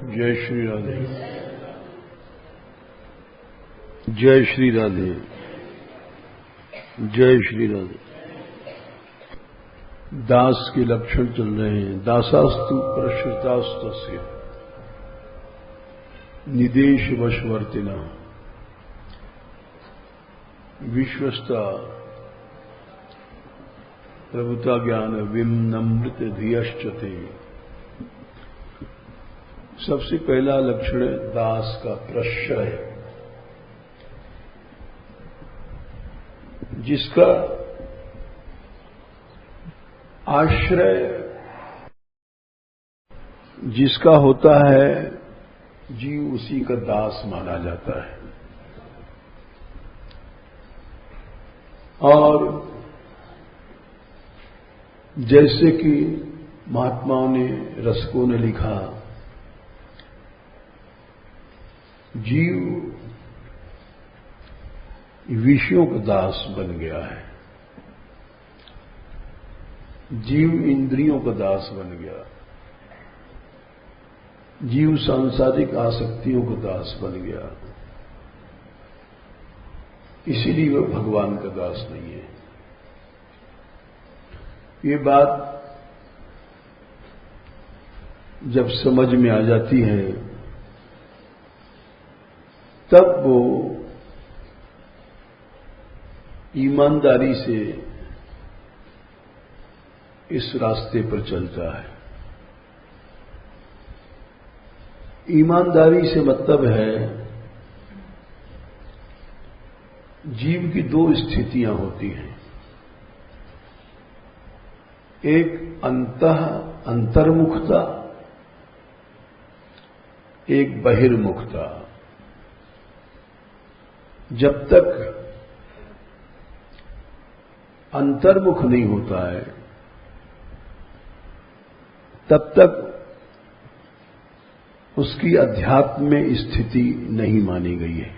जय श्री राधे। जय श्री राधे। जय श्री राधे। दास के लक्षण चल रहे हैं। दासास्तु प्रश्रितास्तस्य निदेश वशवर्तिना विश्वस्ता प्रभुता ज्ञान विम्नमृत धियश्चते। सबसे पहला लक्षण है दास का प्रश्रय, जिसका आश्रय जिसका होता है जीव उसी का दास माना जाता है। और जैसे कि महात्माओं ने रसकों ने लिखा, जीव विषयों का दास बन गया है, जीव इंद्रियों का दास बन गया, जीव सांसारिक आसक्तियों का दास बन गया, इसीलिए वह भगवान का दास नहीं है। ये बात जब समझ में आ जाती है तब वो ईमानदारी से इस रास्ते पर चलता है। ईमानदारी से मतलब है जीव की दो स्थितियां होती हैं, एक अंतर्मुखता, एक बहिर्मुखता। जब तक अंतर्मुख नहीं होता है तब तक उसकी अध्यात्म में स्थिति नहीं मानी गई है।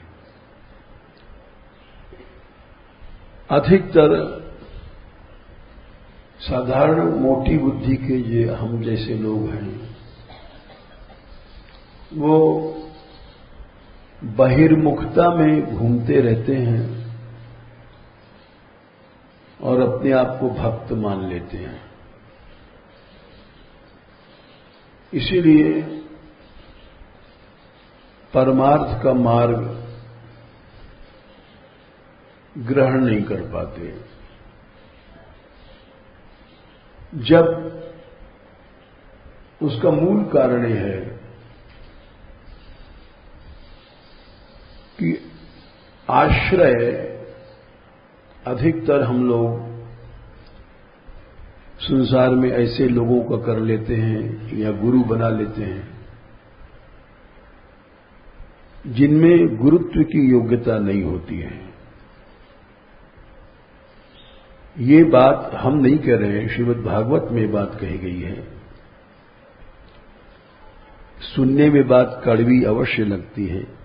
अधिकतर साधारण मोटी बुद्धि के ये हम जैसे लोग हैं, वो बहिर्मुखता में घूमते रहते हैं और अपने आप को भक्त मान लेते हैं। इसीलिए परमार्थ का मार्ग ग्रहण नहीं कर पाते। जब उसका मूल कारण यह है कि आश्रय अधिकतर हम लोग संसार में ऐसे लोगों का कर लेते हैं या गुरु बना लेते हैं जिनमें गुरुत्व की योग्यता नहीं होती है। ये बात हम नहीं कह रहे हैं, श्रीमद् भागवत में बात कही गई है। सुनने में बात कड़वी अवश्य लगती है,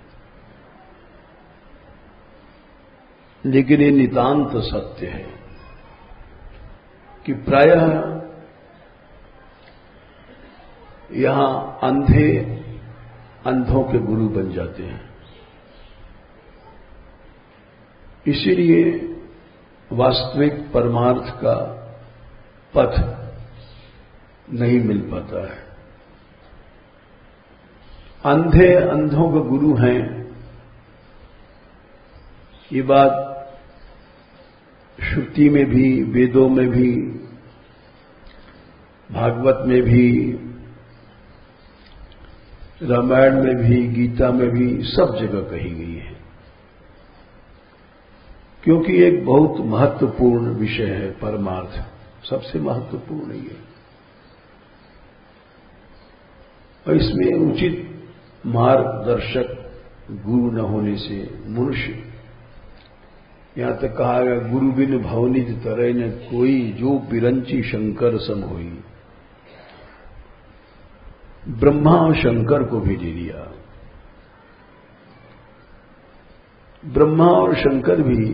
लेकिन ये नितांत सत्य है कि प्रायः यहां अंधे अंधों के गुरु बन जाते हैं। इसीलिए वास्तविक परमार्थ का पथ नहीं मिल पाता है। अंधे अंधों के गुरु हैं, ये बात श्रुति में भी, वेदों में भी, भागवत में भी, रामायण में भी, गीता में भी सब जगह कही गई है। क्योंकि एक बहुत महत्वपूर्ण विषय है परमार्थ, सबसे महत्वपूर्ण ही है। और इसमें उचित मार्गदर्शक गुरु न होने से मनुष्य, यहां तक कहा गया गुरु बिन भवनिज तरह न कोई, जो बिरंची शंकर सम होई। ब्रह्मा और शंकर को भी दे दिया। ब्रह्मा और शंकर भी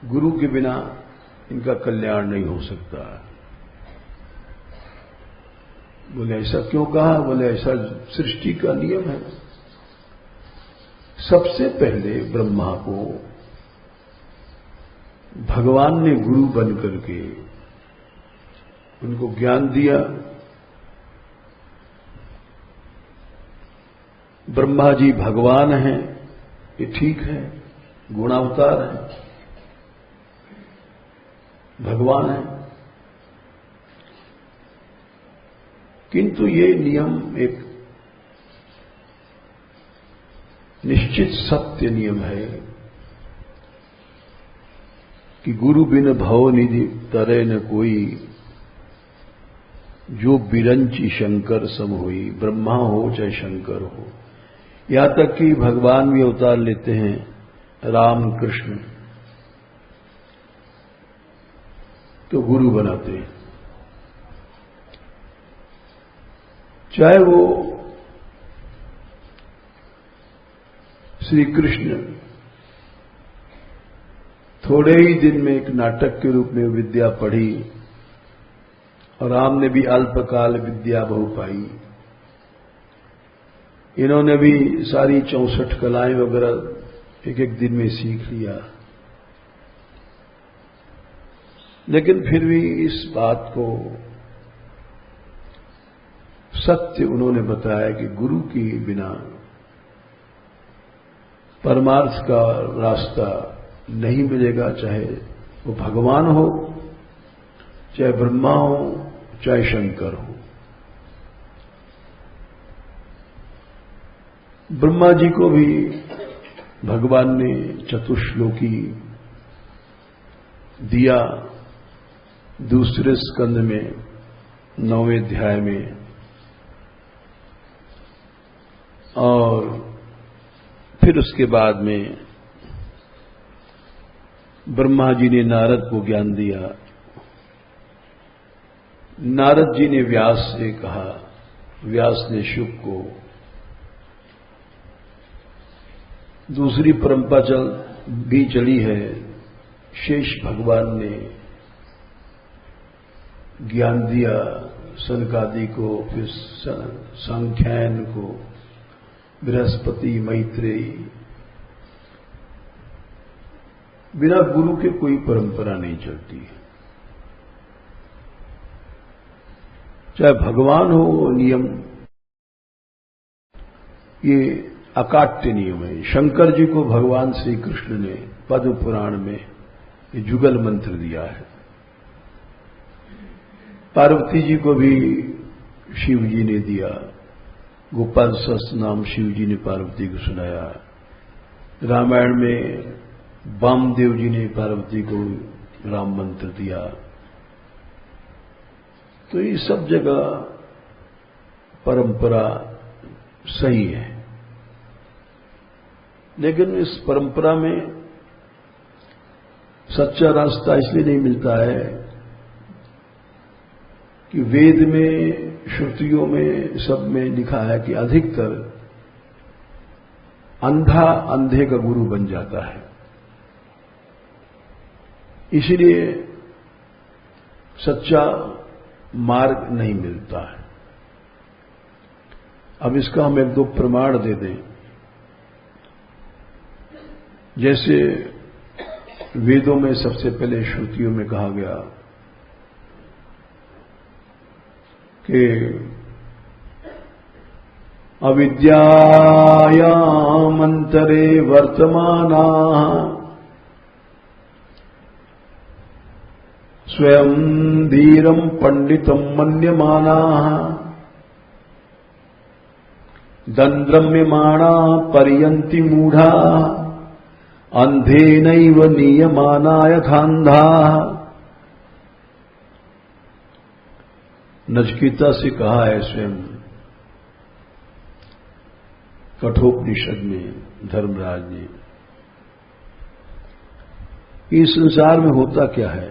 गुरु के बिना इनका कल्याण नहीं हो सकता। बोले ऐसा क्यों कहा? बोले ऐसा सृष्टि का नियम है। सबसे पहले ब्रह्मा को भगवान ने गुरु बन करके उनको ज्ञान दिया। ब्रह्मा जी भगवान हैं, ये ठीक है, गुणावतार है, भगवान है, किंतु ये नियम एक निश्चित सत्य नियम है कि गुरु बिन भव निधि तरे न कोई, जो बिरंची शंकर सम हुई। ब्रह्मा हो चाहे शंकर हो, यहां तक कि भगवान भी अवतार लेते हैं, राम कृष्ण, तो गुरु बनाते हैं। चाहे वो श्री कृष्ण थोड़े ही दिन में एक नाटक के रूप में विद्या पढ़ी और राम ने भी अल्पकाल विद्या बहु पाई। इन्होंने भी सारी 64 कलाएं वगैरह एक एक दिन में सीख लिया, लेकिन फिर भी इस बात को सत्य उन्होंने बताया कि गुरु के बिना परमार्थ का रास्ता नहीं मिलेगा, चाहे वो भगवान हो, चाहे ब्रह्मा हो, चाहे शंकर हो। ब्रह्मा जी को भी भगवान ने चतुश्लोकी दिया दूसरे स्कंद में 9वें अध्याय में, और फिर उसके बाद में ब्रह्मा जी ने नारद को ज्ञान दिया। नारद जी ने व्यास से कहा, व्यास ने शुक को। दूसरी परंपरा भी चली है, शेष भगवान ने ज्ञान दिया सनकादि को, फिर सांख्यायन को, बृहस्पति, मैत्रेयी। बिना गुरु के कोई परंपरा नहीं चलती, चाहे भगवान हो। नियम ये अकाट्य नियम है। शंकर जी को भगवान श्री कृष्ण ने पद्म पुराण में ये जुगल मंत्र दिया है। पार्वती जी को भी शिव जी ने दिया, गोपाल सहस्त्र नाम शिव जी ने पार्वती को सुनाया। रामायण में वामदेव जी ने पार्वती को राम मंत्र दिया। तो ये सब जगह परंपरा सही है, लेकिन इस परंपरा में सच्चा रास्ता इसलिए नहीं मिलता है कि वेद में, श्रुतियों में, सब में लिखा है कि अधिकतर अंधा अंधे का गुरु बन जाता है। इसलिए सच्चा मार्ग नहीं मिलता है। अब इसका हम एक दो प्रमाण दे दें। जैसे वेदों में सबसे पहले श्रुतियों में कहा गया कि अविद्यायामन्तरे वर्तमानाः स्वयं धीरं पंडितं मन्यमानाः दन्द्रम्यमाणा पर्यन्ति मूढ़ा अंधेनैव नीयमानाय खान्धाः। नचिकेता से कहा है स्वयं कठोपनिषद में धर्मराज ने, इस संसार में होता क्या है,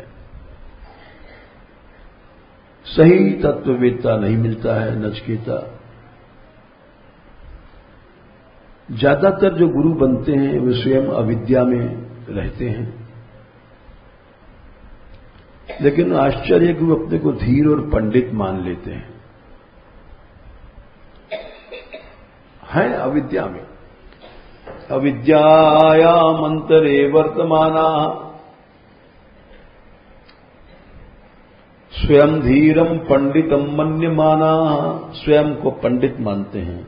सही तत्ववेत्ता नहीं मिलता है। नचिकेता, ज्यादातर जो गुरु बनते हैं वे स्वयं अविद्या में रहते हैं, लेकिन आश्चर्य कि वो अपने को धीर और पंडित मान लेते हैं। हैं अविद्या में। अविद्यायाम अंतरे वर्तमाना स्वयं धीरम पंडितम मन्यमाना, स्वयं को पंडित मानते हैं।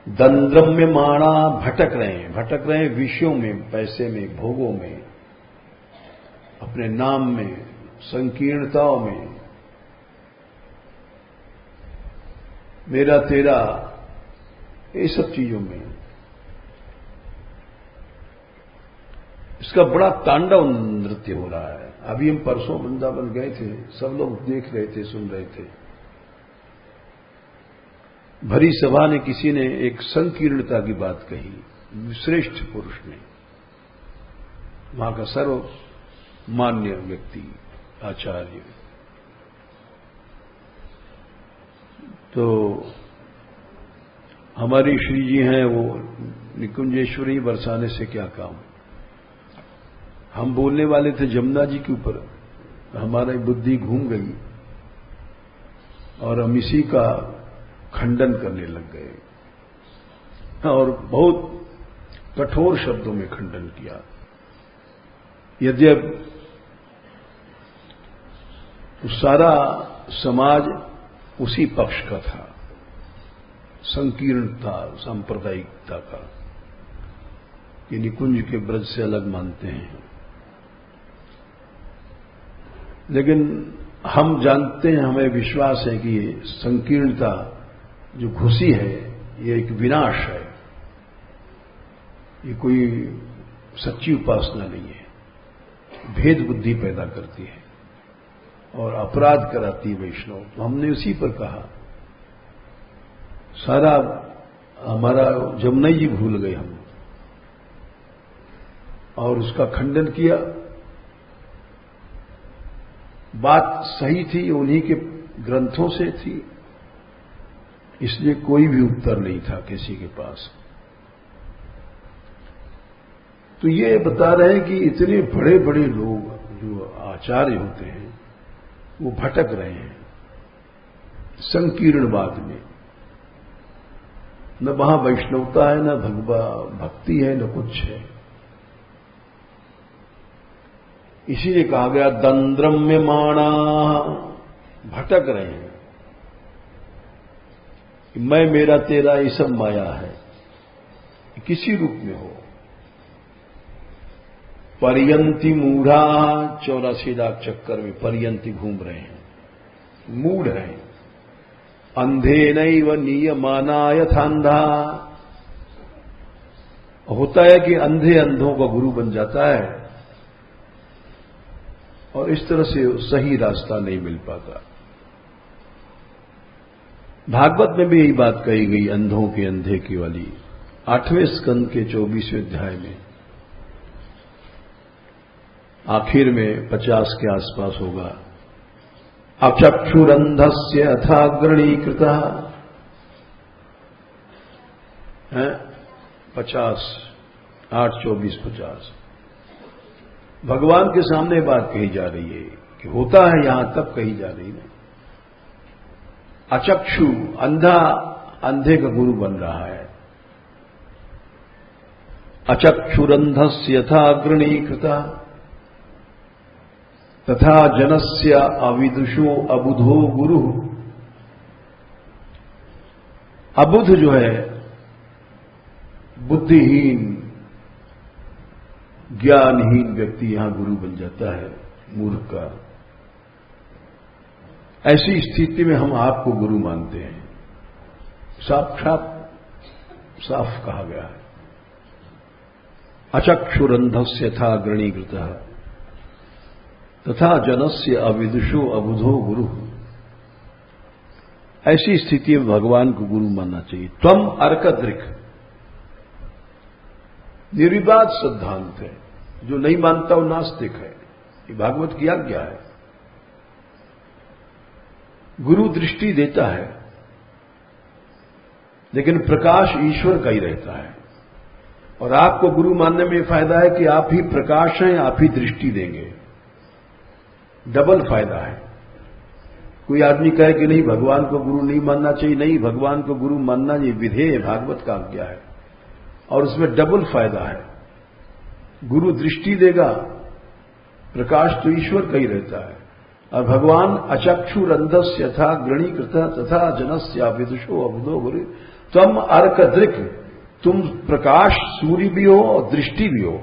दंद्रम्यमाणा, भटक रहे हैं विषयों में, पैसे में, भोगों में, अपने नाम में, संकीर्णताओं में, मेरा तेरा, ये सब चीजों में। इसका बड़ा तांडव नृत्य हो रहा है। अभी हम परसों वृंदावन गए थे, सब लोग देख रहे थे, सुन रहे थे। भरी सभा ने किसी ने एक संकीर्णता की बात कही, श्रेष्ठ पुरुष ने, वहां का सर्वमान्य व्यक्ति, आचार्य। तो हमारी श्री जी हैं, वो निकुंजेश्वरी बरसाने से क्या काम। हम बोलने वाले थे जमुना जी के ऊपर, हमारी बुद्धि घूम गई और हम इसी का खंडन करने लग गए और बहुत कठोर शब्दों में खंडन किया। यद्यप सारा समाज उसी पक्ष का था, संकीर्णता, सांप्रदायिकता का, कि निकुंज के ब्रज से अलग मानते हैं। लेकिन हम जानते हैं, हमें विश्वास है कि संकीर्णता जो घुसी है, ये एक विनाश है, ये कोई सच्ची उपासना नहीं है, भेद बुद्धि पैदा करती है और अपराध कराती है वैष्णव। तो हमने उसी पर कहा, सारा हमारा जमुना जी भूल गए हम, और उसका खंडन किया। बात सही थी, उन्हीं के ग्रंथों से थी, इसलिए कोई भी उत्तर नहीं था किसी के पास। तो ये बता रहे हैं कि इतने बड़े बड़े लोग जो आचार्य होते हैं वो भटक रहे हैं संकीर्णवाद में। न वहां वैष्णवता है, न भक्ति है, न कुछ है। इसीलिए कहा गया दंद्रम्यमाणा, भटक रहे हैं कि मैं मेरा तेरा ये सब माया है, किसी रूप में हो। पर्यंती मूढ़ा, 84 लाख चक्कर में पर्यंती घूम रहे हैं, मूढ़ हैं। अंधे नैव नियमाना यथांधा, होता है कि अंधे अंधों का गुरु बन जाता है और इस तरह से सही रास्ता नहीं मिल पाता। भागवत में भी यही बात कही गई, अंधों के अंधे की वाली, 8वें स्कंद के 24वें अध्याय में, आखिर में 50 के आसपास होगा। अचक्षुरंधस्य अथाग्रणीकृतः, 50, 8, 24, 50। भगवान के सामने बात कही जा रही है कि होता है, यहां तक कही जा रही है। अचक्षु, अंधा अंधे का गुरु बन रहा है। अचक्षुरंधस्य यथाग्रणीकृतः तथा जनस्य अविदुषो अबुधो गुरु। अबुध जो है, बुद्धिहीन ज्ञानहीन व्यक्ति यहां गुरु बन जाता है, मूर्ख का। ऐसी स्थिति में हम आपको गुरु मानते हैं, साफ कहा गया है। अचक्षुरंधस्य था गृणीकृतः तथा जनस्य अविदुषो अबुधो गुरु। ऐसी स्थिति में भगवान को गुरु मानना चाहिए। त्वम अर्कदृक्, निर्विवाद सिद्धांत है, जो नहीं मानता वो नास्तिक है। ये भागवत की आज्ञा है। गुरु दृष्टि देता है, लेकिन प्रकाश ईश्वर का ही रहता है। और आपको गुरु मानने में फायदा है कि आप ही प्रकाश हैं, आप ही दृष्टि देंगे, डबल फायदा है। कोई आदमी कहे कि नहीं भगवान को गुरु नहीं मानना चाहिए, नहीं, भगवान को गुरु मानना ये विधेय भागवत का आज्ञा है और उसमें डबल फायदा है। गुरु दृष्टि देगा, प्रकाश तो ईश्वर का ही रहता है, और भगवान अचक्षुरंधस्य यथा गृणीकृत तथा जनस्य विदुषो अबुधो गुरु तम अर्कदृक्, तुम प्रकाश सूर्य भी हो और दृष्टि भी हो।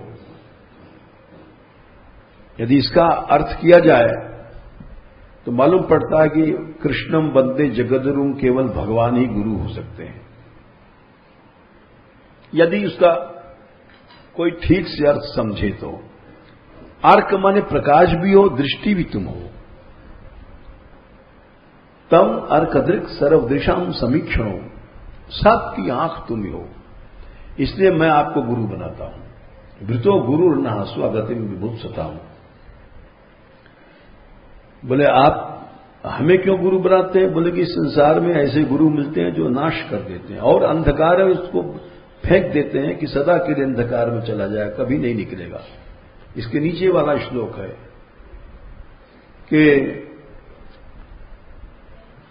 यदि इसका अर्थ किया जाए तो मालूम पड़ता है कि कृष्णम वंदे जगद्गुरुम, केवल भगवान ही गुरु हो सकते हैं। यदि उसका कोई ठीक से अर्थ समझे तो अर्क माने प्रकाश भी हो, दृष्टि भी तुम हो। तम अर्कदृक् सर्वदृशाम समीक्षणो, सबकी आंख तुम ही हो, इसलिए मैं आपको गुरु बनाता हूं। वृतो गुरु न स्वगतिम विभुत्सता हूं। बोले आप हमें क्यों गुरु बनाते हैं? बोले कि संसार में ऐसे गुरु मिलते हैं जो नाश कर देते हैं और अंधकार है उसको फेंक देते हैं कि सदा के लिए अंधकार में चला जाए, कभी नहीं निकलेगा। इसके नीचे वाला श्लोक है कि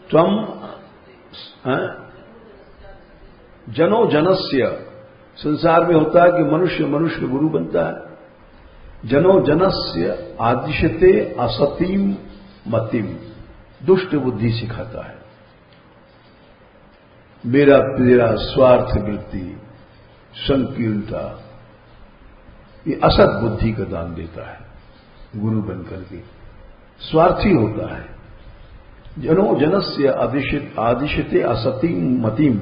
त्वम जनो जनस्य, संसार में होता है कि मनुष्य मनुष्य का गुरु बनता है। जनो जनस्य आदिश्यते असतीम मतिम, दुष्ट बुद्धि सिखाता है। मेरा तेरा स्वार्थ वृत्ति, संकीर्णता, ये असत बुद्धि का दान देता है गुरु बनकर के, स्वार्थी होता है। जनो जनस्य आदिश्यते असतीम मतिम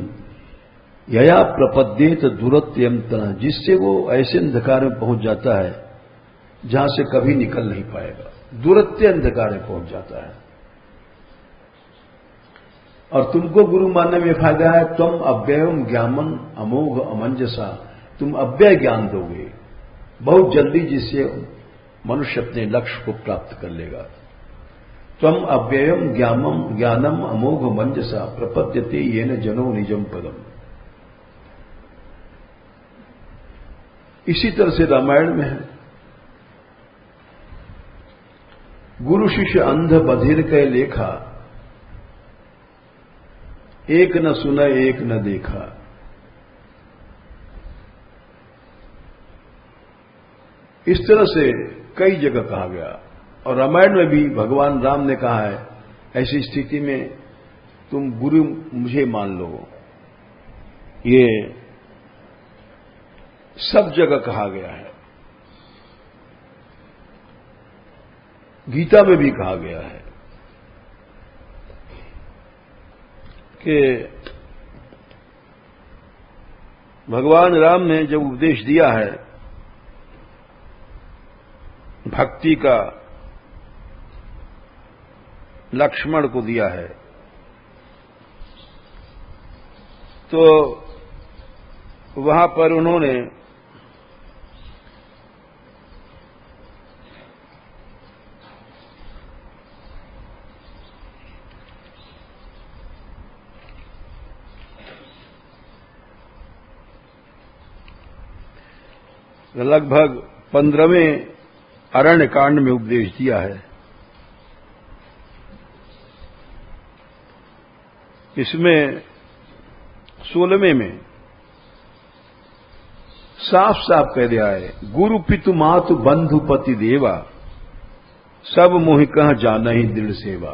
यया प्रपद्येत दुरत्यंतना, जिससे वो ऐसे अंधकार में पहुंच जाता है जहां से कभी निकल नहीं पाएगा। दुरत्य अंधकार में पहुंच जाता है। और तुमको गुरु मानने में फायदा है, तुम अव्ययम ज्ञानम अमोघ अमंजसा, तुम अव्यय ज्ञान दोगे बहुत जल्दी, जिससे मनुष्य अपने लक्ष्य को प्राप्त कर लेगा। तुम अव्ययम ज्ञानम अमोघ मंजसा प्रपद्यते येन जनो निजम पदम। इसी तरह से रामायण में है, गुरु शिष्य अंध बधिर के लेखा, एक न सुना एक न देखा। इस तरह से कई जगह कहा गया और रामायण में भी भगवान राम ने कहा है, ऐसी स्थिति में तुम गुरु मुझे मान लो। ये सब जगह कहा गया है। गीता में भी कहा गया है कि भगवान राम ने जब उपदेश दिया है भक्ति का, लक्ष्मण को दिया है, तो वहां पर उन्होंने लगभग 15वें अरण्य कांड में उपदेश दिया है। इसमें 16वें में साफ साफ कह दिया है, गुरु पितु मातु बंधु पति देवा, सब मोहि कह जाना ही दृढ़ सेवा।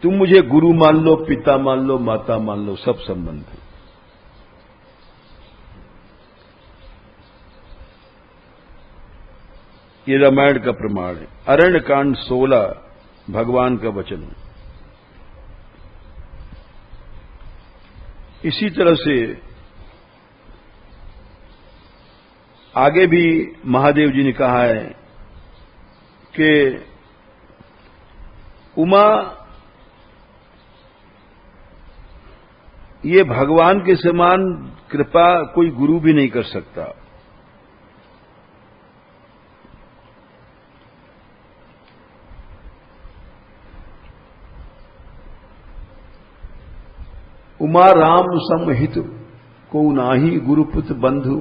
तुम मुझे गुरु मान लो, पिता मान लो, माता मान लो, सब संबंध। ये रामायण का प्रमाण है। अरण्य कांड 16 भगवान का वचन। इसी तरह से आगे भी महादेव जी ने कहा है कि उमा ये भगवान के समान कृपा कोई गुरु भी नहीं कर सकता। उमा राम समहित को नाही, गुरुपुत्र बंधु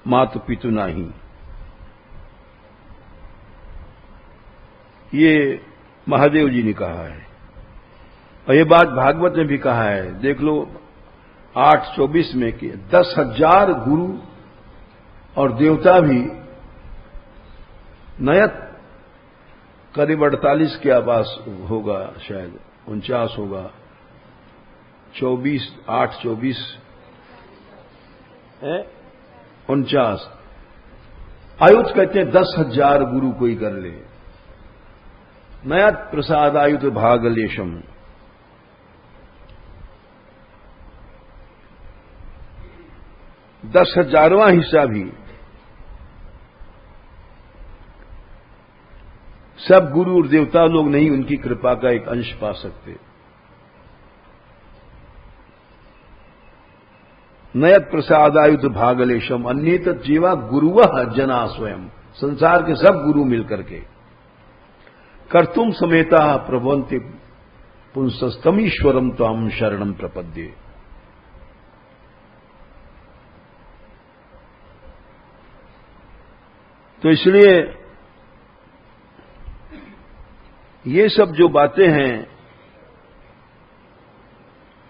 मातु पितु नाही। ये महादेव जी ने कहा है। और ये बात भागवत में भी कहा है, देख लो 8:24 में कि 10,000 गुरु और देवता भी नयत करीब 48 के आवास होगा, शायद 49 होगा, 8:24 है 49। आयुध कहते हैं 10,000 गुरु कोई कर ले, नया प्रसाद आयुध भागलेशम। 10,000वां हिस्सा भी सब गुरु और देवता लोग नहीं उनकी कृपा का एक अंश पा सकते। नयत प्रसादायुध भागलेशम अन्येत जीवा गुरुवः जना स्वयं, संसार के सब गुरु मिलकर के कर्तुम समेता प्रभवन्ति पुंसस्तमीश्वरम त्वाम शरणम प्रपद्ये। तो इसलिए ये सब जो बातें हैं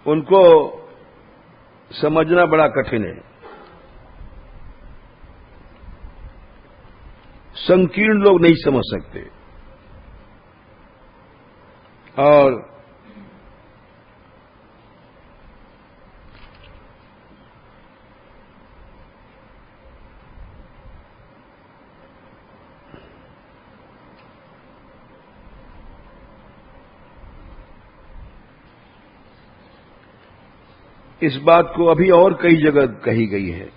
उनको समझना बड़ा कठिन है। संकीर्ण लोग नहीं समझ सकते। और इस बात को अभी और कई जगह कही गई है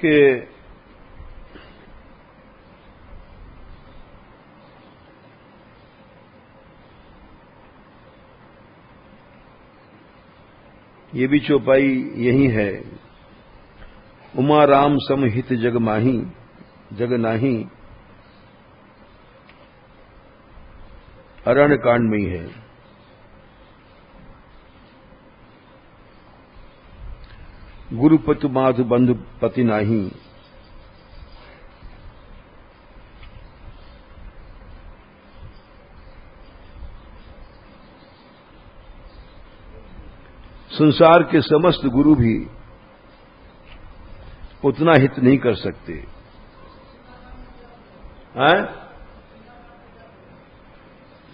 कि ये भी चौपाई यही है, उमा राम समहित जग माही जग नाही, अरण्य कांड में ही है। गुरुपतु माधु बंधु पति नाही, संसार के समस्त गुरु भी उतना हित नहीं कर सकते हैं।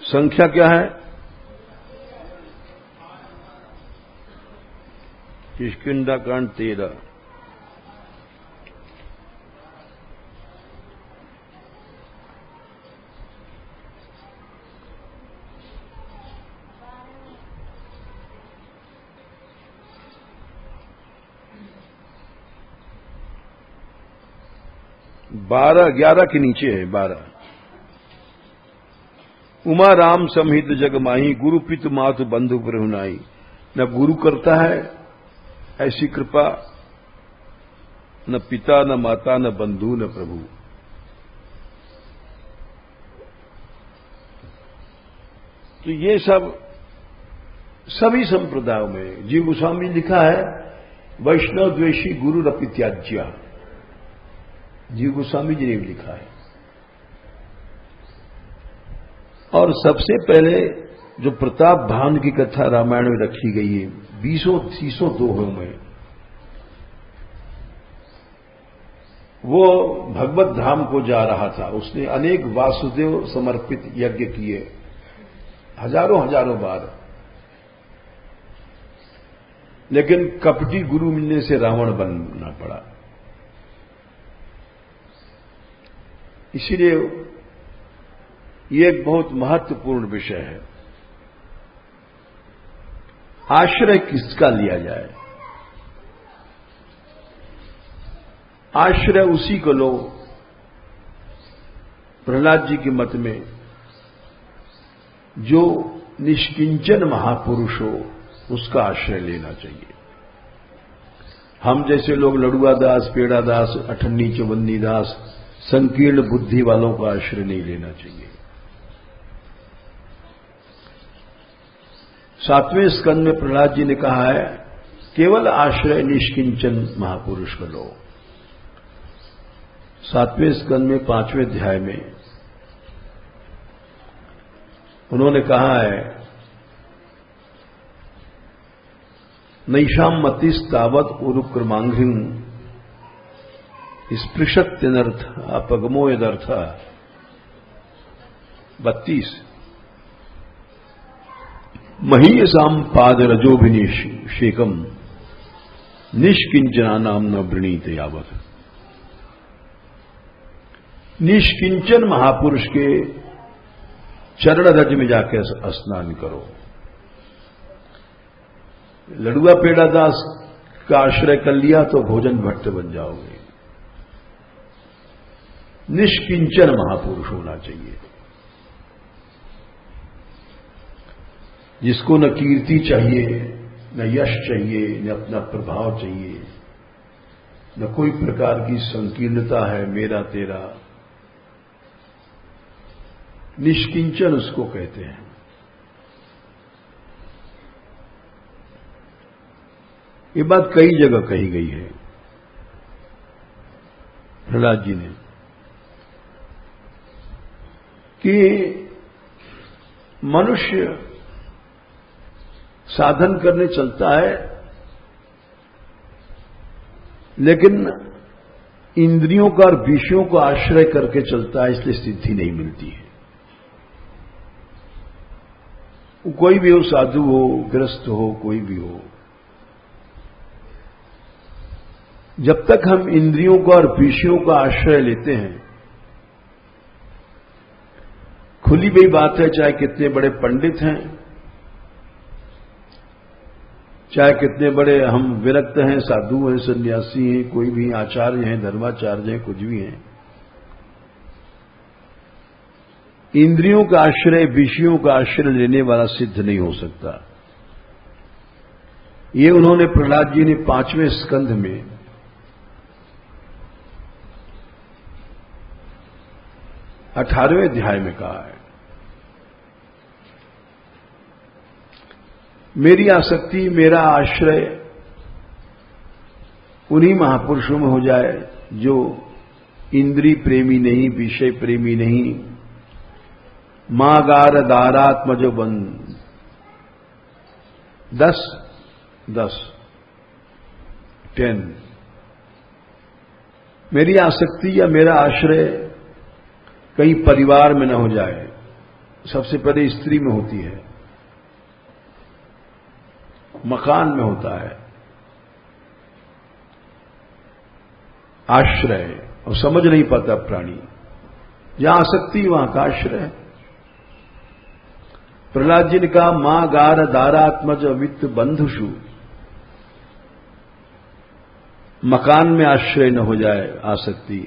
संख्या क्या है? किष्किंधा कांड 13। बारह 11 के नीचे है 12। उमा राम समहित जग माही, गुरु पितु मातु बंधु प्रहुनाई। न गुरु करता है ऐसी कृपा, न पिता न माता न बंधु न प्रभु। तो ये सब सभी संप्रदायों में जीव गोस्वामी लिखा है, वैष्णव द्वेषी गुरु रपि त्याज्या। जीव गोस्वामी जी ने भी लिखा है। और सबसे पहले जो प्रताप भान की कथा रामायण में रखी गई है 20-30 दोहों में, वो भगवत धाम को जा रहा था। उसने अनेक वासुदेव समर्पित यज्ञ किए, हजारों बार, लेकिन कपटी गुरु मिलने से रावण बनना पड़ा। इसीलिए ये एक बहुत महत्वपूर्ण विषय है, आश्रय किसका लिया जाए। आश्रय उसी को लो, प्रहलाद जी के मत में, जो निष्किंचन महापुरुष हो उसका आश्रय लेना चाहिए। हम जैसे लोग लड़ुआ दास, पेड़ा दास, अठन्नी चवन्नी दास, संकीर्ण बुद्धि वालों का आश्रय नहीं लेना चाहिए। 7वें स्कंद में प्रहलाद जी ने कहा है, केवल आश्रय निष्किंचन महापुरुष को लो। 7वें स्कंद में 5वें अध्याय में उन्होंने कहा है, नैषाम मतिस्तावत उरुक्रमांघ्रिं स्पृशत्यनर्थ अपगमो यदर्थ। 32 महीयसाम पादरजोभिनिषेकम निष्किंचना नाम न वृणीत यावत। निष्किंचन महापुरुष के चरण रज में जाकर स्नान करो। लड़ुआ पेड़ा दास का आश्रय कर लिया तो भोजन भट्ट बन जाओगे। निष्किंचन महापुरुष होना चाहिए, जिसको न कीर्ति चाहिए, न यश चाहिए, न अपना प्रभाव चाहिए, न कोई प्रकार की संकीर्णता है मेरा तेरा। निष्किंचन उसको कहते हैं। ये बात कई जगह कही गई है प्रहलाद जी ने कि मनुष्य साधन करने चलता है, लेकिन इंद्रियों का और विषयों को आश्रय करके चलता है, इसलिए सिद्धि नहीं मिलती है। कोई भी हो, साधु हो, गृहस्थ हो, कोई भी हो, जब तक हम इंद्रियों का और विषयों का आश्रय लेते हैं, खुली भी बात है, चाहे कितने बड़े पंडित हैं, चाहे कितने बड़े हम विरक्त हैं, साधु हैं, सन्यासी हैं, कोई भी आचार्य हैं, धर्माचार्य हैं, कुछ भी हैं, इंद्रियों का आश्रय, विषयों का आश्रय लेने वाला सिद्ध नहीं हो सकता। ये उन्होंने प्रहलाद जी ने 5वें स्कंध में अठारहवें अध्याय में कहा है। मेरी आसक्ति, मेरा आश्रय उन्हीं महापुरुषों में हो जाए जो इंद्रिय प्रेमी नहीं, विषय प्रेमी नहीं, मागार दारात्मज बंद। 10 मेरी आसक्ति या मेरा आश्रय कहीं परिवार में न हो जाए। सबसे पहले स्त्री में होती है, मकान में होता है आश्रय, और समझ नहीं पाता प्राणी। जहां आसक्ति वहां का आश्रय। प्रहलाद जी ने कहा, मां गार दारात्मज वित्त बंधुषु। मकान में आश्रय न हो जाए आसक्ति,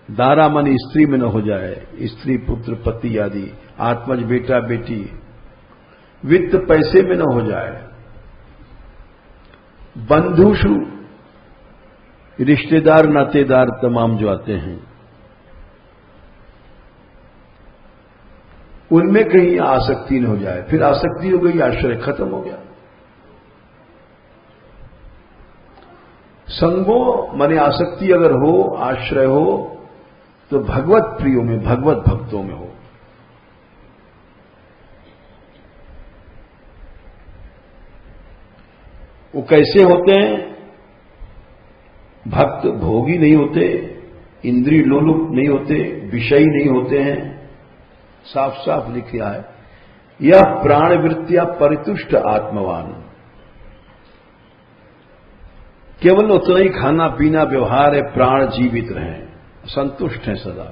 दारा मन स्त्री में न हो जाए, स्त्री पुत्र पति आदि, आत्मज बेटा बेटी, वित्त पैसे में न हो जाए, बंधुषु रिश्तेदार नातेदार तमाम जो आते हैं उनमें कहीं आसक्ति न हो जाए। फिर आसक्ति हो गई, आश्रय खत्म हो गया। संगो माने आसक्ति अगर हो, आश्रय हो, तो भगवत प्रियों में, भगवत भक्तों में हो। वो कैसे होते हैं? भक्त भोगी नहीं होते, इंद्रिय लोलुप नहीं होते, विषयी नहीं होते हैं। साफ साफ लिखा है, यह प्राणवृत्तिया परितुष्ट आत्मवान। केवल उतना ही खाना पीना व्यवहार है, प्राण जीवित रहें, संतुष्ट हैं सदा।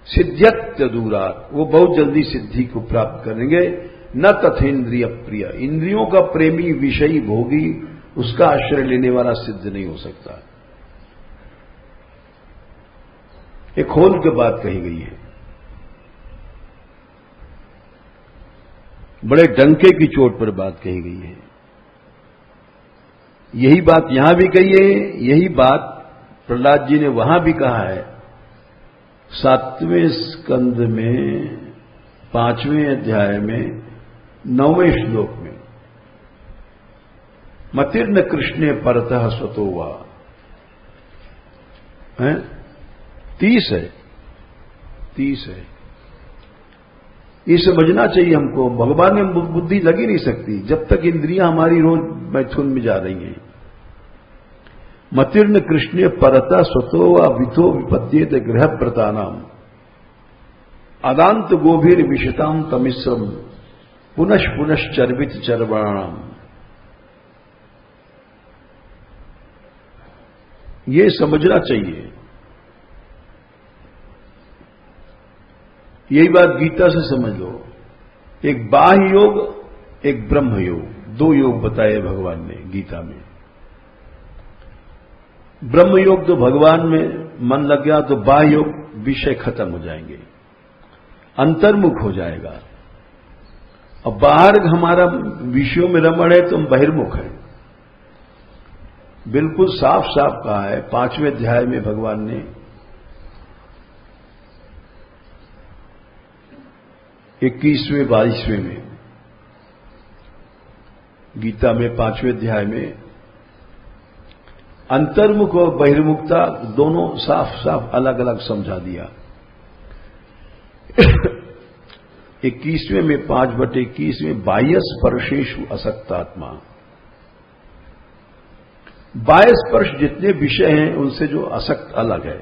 सिद्ध्यत्य दूरात, वो बहुत जल्दी सिद्धि को प्राप्त करेंगे। न तथेन्द्रिय प्रिय, इंद्रियों का प्रेमी, विषयी, भोगी, उसका आश्रय लेने वाला सिद्ध नहीं हो सकता। एक खोल के बात कही गई है, बड़े डंके की चोट पर बात कही गई है। यही बात यहां भी कही है, यही बात प्रहलाद जी ने वहां भी कहा है। 7वें स्कंद में 5वें अध्याय में 9वें श्लोक में, मतिर्न कृष्णे परतः स्वतो वा। 30 है, 30 है। ये समझना चाहिए हमको, भगवान में बुद्धि लगी नहीं सकती जब तक इंद्रियां हमारी रोज मैथुन में जा रही हैं। मतिर्न कृष्ण परता स्वतो व वितो विपद्येत ग्रह प्रतानाम अदांत गोभीर विशताम तमिश्रम पुनश पुनश्चर्वित चर्वणाम। ये समझना चाहिए। यही बात गीता से समझ लो। एक बाह्य योग, एक ब्रह्म योग, 2 योग बताए भगवान ने गीता में। ब्रह्म योग तो भगवान में मन लग गया तो बाह्य योग विषय खत्म हो जाएंगे, अंतर्मुख हो जाएगा। अब बाहर हमारा विषयों में रमण है तो हम बहिर्मुख है। बिल्कुल साफ साफ कहा है 5वें अध्याय में भगवान ने, 21वें 22वें में, गीता में 5वें अध्याय में अंतर्मुख और बहिर्मुखता दोनों साफ साफ अलग अलग समझा दिया। 21वें में 5/21 में बाह्य स्पर्शेषु असक्तात्मा। बाह्य स्पर्श जितने विषय हैं उनसे जो असक्त अलग है,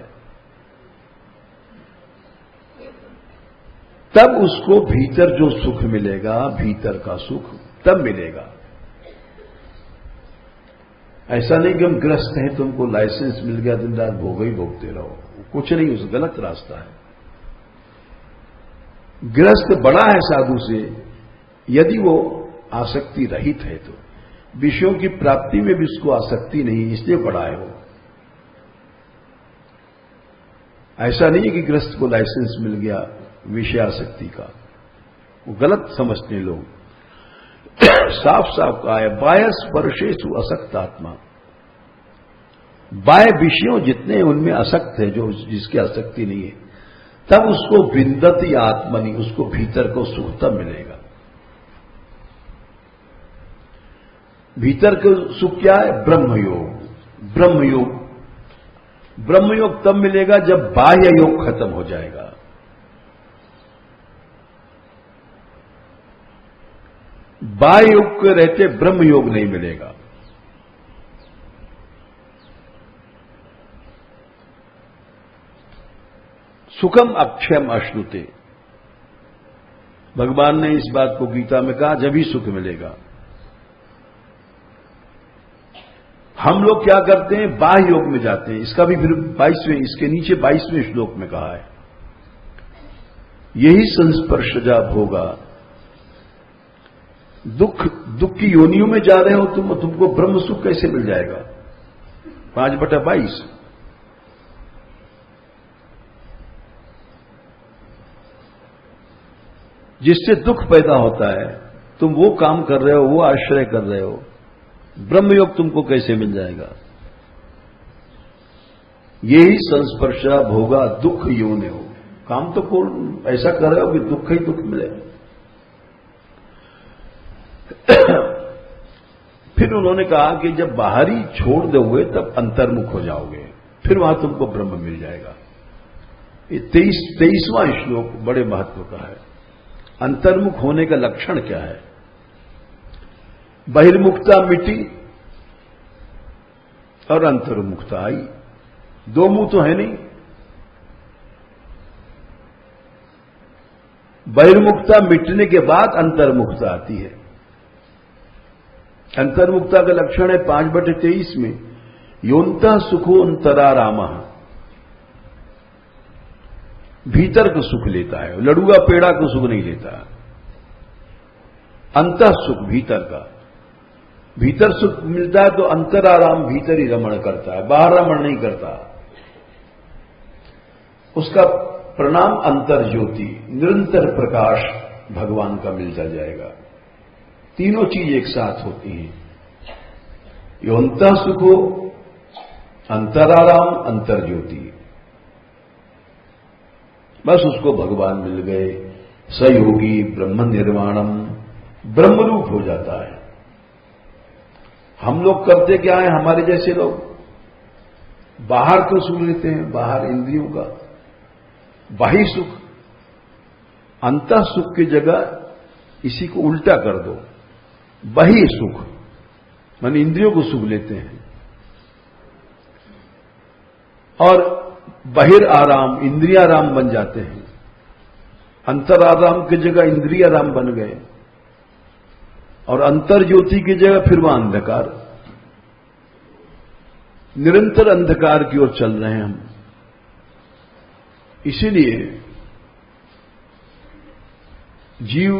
तब उसको भीतर जो सुख मिलेगा, भीतर का सुख तब मिलेगा। ऐसा नहीं कि हम ग्रस्त हैं, तुमको लाइसेंस मिल गया दिन रात भोग ही भोगते रहो, कुछ नहीं, उस गलत रास्ता है। ग्रस्त बड़ा है साधु से यदि वो आसक्ति रहित है, तो विषयों की प्राप्ति में भी उसको आसक्ति नहीं, इसलिए बड़ा है वो। ऐसा नहीं है कि ग्रस्त को लाइसेंस मिल गया विषयासक्ति का, वो गलत समझते लोग। साफ साफ कहा है बाह्य स्पर्शेषु असक्तात्मा। बाह्य विषयों जितने उनमें असक्त है, जो जिसकी आसक्ति नहीं है, तब उसको विन्दति आत्मनि, उसको भीतर को सुख तब मिलेगा। भीतर का सुख क्या है? ब्रह्मयोग। ब्रह्मयोग, ब्रह्मयोग तब मिलेगा जब बाह्य योग खत्म हो जाएगा। बाह्य योग के रहते ब्रह्म योग नहीं मिलेगा। सुखम अक्षयम अश्नुते, भगवान ने इस बात को गीता में कहा, जब ही सुख मिलेगा। हम लोग क्या करते हैं? बाह्य योग में जाते हैं। इसका भी फिर 22वें, इसके नीचे 22वें श्लोक में कहा है, यही संस्पर्शजा भोगा। दुख की योनियों में जा रहे हो तुमको ब्रह्म सुख कैसे मिल जाएगा? 5/22। जिससे दुख पैदा होता है, तुम वो काम कर रहे हो, वो आश्रय कर रहे हो, ब्रह्मयोग तुमको कैसे मिल जाएगा? यही संस्पर्शा भोगा दुख योनि हो। काम तो को ऐसा कर रहे हो कि दुख ही दुख मिले। फिर उन्होंने कहा कि जब बाहरी छोड़ दोगे तब अंतर्मुख हो जाओगे, फिर वहां तुमको ब्रह्म मिल जाएगा। ये 23वां श्लोक बड़े महत्व का है। अंतर्मुख होने का लक्षण क्या है? बहिर्मुखता मिटी और अंतर्मुखता आई। 2 मुंह तो है नहीं। बहिर्मुखता मिटने के बाद अंतर्मुखता आती है। अंतर्मुखता का लक्षण है 5/23 में, योन्ता सुखो अंतराराम। भीतर को सुख लेता है, लड़ुआ पेड़ा को सुख नहीं लेता। अंतः सुख भीतर का, भीतर सुख मिलता है तो अंतराराम भीतर ही रमण करता है, बाहर रमण नहीं करता। उसका प्रणाम अंतर ज्योति, निरंतर प्रकाश भगवान का मिलता जाएगा। तीनों चीज एक साथ होती हैं। योन्ता सुखो अंतराराम अंतर ज्योति, बस उसको भगवान मिल गए। सयोगी ब्रह्म निर्वाणम, ब्रह्मरूप हो जाता है। हम लोग करते क्या है? हमारे जैसे लोग बाहर को सुन लेते हैं, बाहर इंद्रियों का, बाह्य सुख, अंतः सुख की जगह इसी को उल्टा कर दो, बाह्य सुख माने इंद्रियों को सुख लेते हैं, और बहिर आराम इंद्रियाराम बन जाते हैं। अंतर आराम की जगह इंद्रियाराम बन गए, और अंतर ज्योति की जगह फिर वह अंधकार। निरंतर अंधकार की ओर चल रहे हैं हम। इसीलिए जीव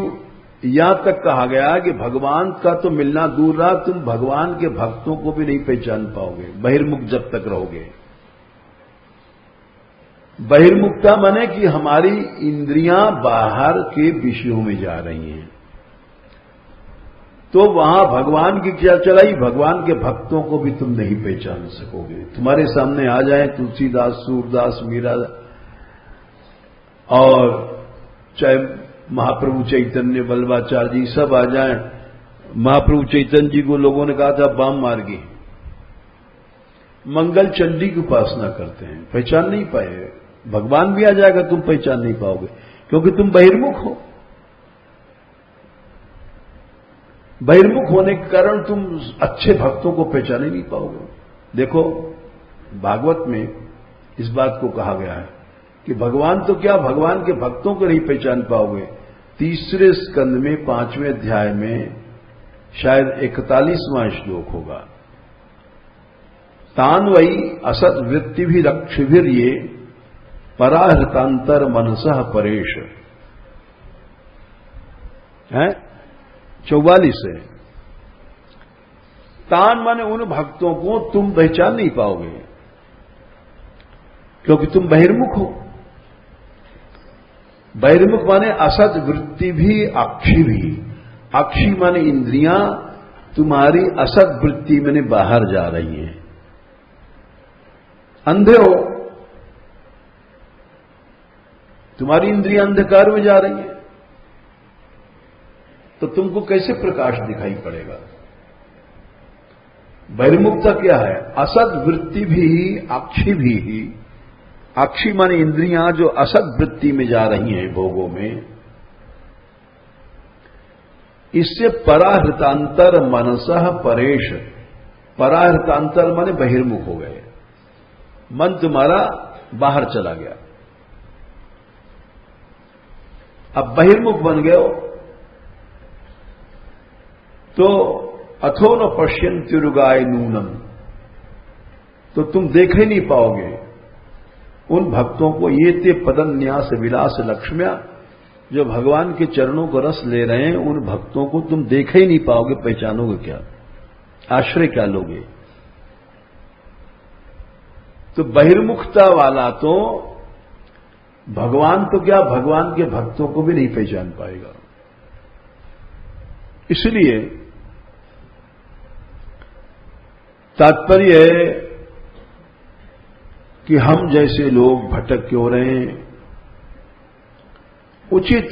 यहां तक कहा गया कि भगवान का तो मिलना दूर रहा, तुम भगवान के भक्तों को भी नहीं पहचान पाओगे बहिर्मुख जब तक रहोगे। बहिर्मुखता माने कि हमारी इंद्रियां बाहर के विषयों में जा रही हैं, तो वहां भगवान की क्या चलाई, भगवान के भक्तों को भी तुम नहीं पहचान सकोगे। तुम्हारे सामने आ जाए तुलसीदास, सूरदास, मीरा, और चाहे महाप्रभु चैतन्य, बल्लभाचार्य जी सब आ जाएं। महाप्रभु चैतन्य जी को लोगों ने कहा था बाम मार्गी, मंगल चंडी की उपासना करते हैं, पहचान नहीं पाए। भगवान भी आ जाएगा, तुम पहचान नहीं पाओगे, क्योंकि तुम बहिर्मुख हो। बहिर्मुख होने के कारण तुम अच्छे भक्तों को पहचान ही नहीं पाओगे। देखो भागवत में इस बात को कहा गया है कि भगवान तो क्या, भगवान के भक्तों को नहीं पहचान पाओगे। तीसरे स्कंद में 5वें अध्याय में शायद 41वां श्लोक होगा। तान वही असत वृत्ति भी रक्षिभिर ये पराहृतांतर मनसः परेश है 44 है। तान माने उन भक्तों को तुम पहचान नहीं पाओगे, क्योंकि तुम बहिर्मुख हो। बहिर्मुख माने असत वृत्ति भी अक्षी भी। अक्षी माने इंद्रियां तुम्हारी असत वृत्ति माने बाहर जा रही हैं। अंधे हो, तुम्हारी इंद्रियां अंधकार में जा रही हैं, तो तुमको कैसे प्रकाश दिखाई पड़ेगा। बहिर्मुखता क्या है, असद वृत्ति भी अक्षी भी। अक्षी माने इंद्रियां जो असद वृत्ति में जा रही हैं भोगों में, इससे पराहृतांतर मनसः परेश। पराहृतांतर माने बहिर्मुख हो गए, मन तुम्हारा बाहर चला गया। अब बहिर्मुख बन गए हो तो अथो न पश्यन्त्युरुगाय नूनम, तो तुम देख ही नहीं पाओगे उन भक्तों को। ये ते पदन्यास विलास लक्ष्म्या, जो भगवान के चरणों को रस ले रहे हैं, उन भक्तों को तुम देख ही नहीं पाओगे, पहचानोगे क्या, आश्रय क्या लोगे। तो बहिर्मुखता वाला तो भगवान तो क्या, भगवान के भक्तों को भी नहीं पहचान पाएगा। इसलिए तात्पर्य है कि हम जैसे लोग भटक क्यों रहे हैं। उचित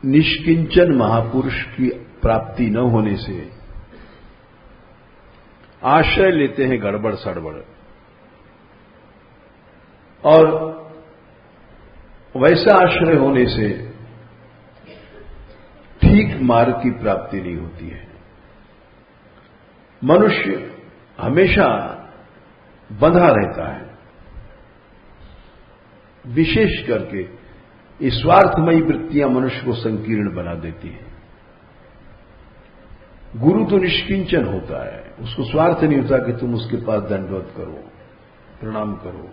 निष्किंचन महापुरुष की प्राप्ति न होने से आश्रय लेते हैं गड़बड़ सड़बड़, और वैसा आश्रय होने से ठीक मार्ग की प्राप्ति नहीं होती है। मनुष्य हमेशा बंधा रहता है, विशेष करके ये स्वार्थमयी वृत्तियां मनुष्य को संकीर्ण बना देती हैं। गुरु तो निष्किंचन होता है, उसको स्वार्थ नहीं होता कि तुम उसके पास दंडवत करो, प्रणाम करो,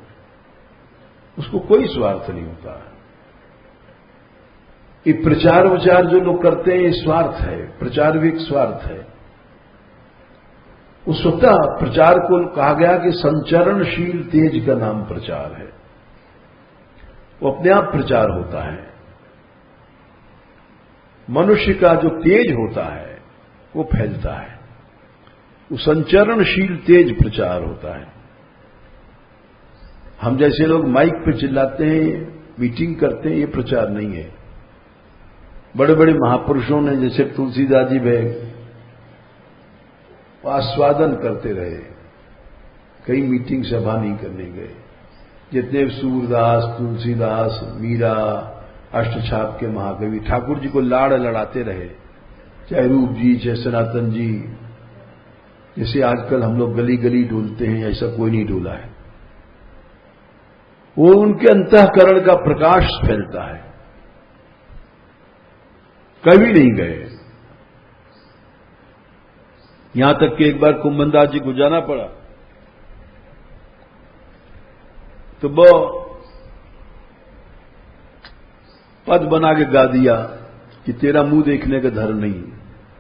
उसको कोई स्वार्थ नहीं होता। ये प्रचार विचार जो लोग करते हैं ये स्वार्थ है, प्रचार भी एक स्वार्थ है। उस स्वतः प्रचार को कहा गया कि संचरणशील तेज का नाम प्रचार है, वो अपने आप प्रचार होता है। मनुष्य का जो तेज होता है वो फैलता है, वो संचरणशील तेज प्रचार होता है। हम जैसे लोग माइक पे चिल्लाते हैं, मीटिंग करते हैं, ये प्रचार नहीं है। बड़े बड़े महापुरुषों ने, जैसे तुलसीदास जी भाई, आस्वादन करते रहे, कई मीटिंग सभा नहीं करने गए, जितने सूरदास, तुलसीदास, मीरा, अष्टछाप के महाकवि ठाकुर जी को लाड़ लड़ाते रहे, चाहे रूप जी, चाहे सनातन जी। जैसे आजकल हम लोग गली गली डोलते हैं, ऐसा कोई नहीं डोला है। वो उनके अंतःकरण का प्रकाश फैलता है, कभी नहीं गए। यहां तक कि एक बार कुंभनदास जी को जाना पड़ा तो वो पद बना के गा दिया कि तेरा मुंह देखने का धर्म नहीं,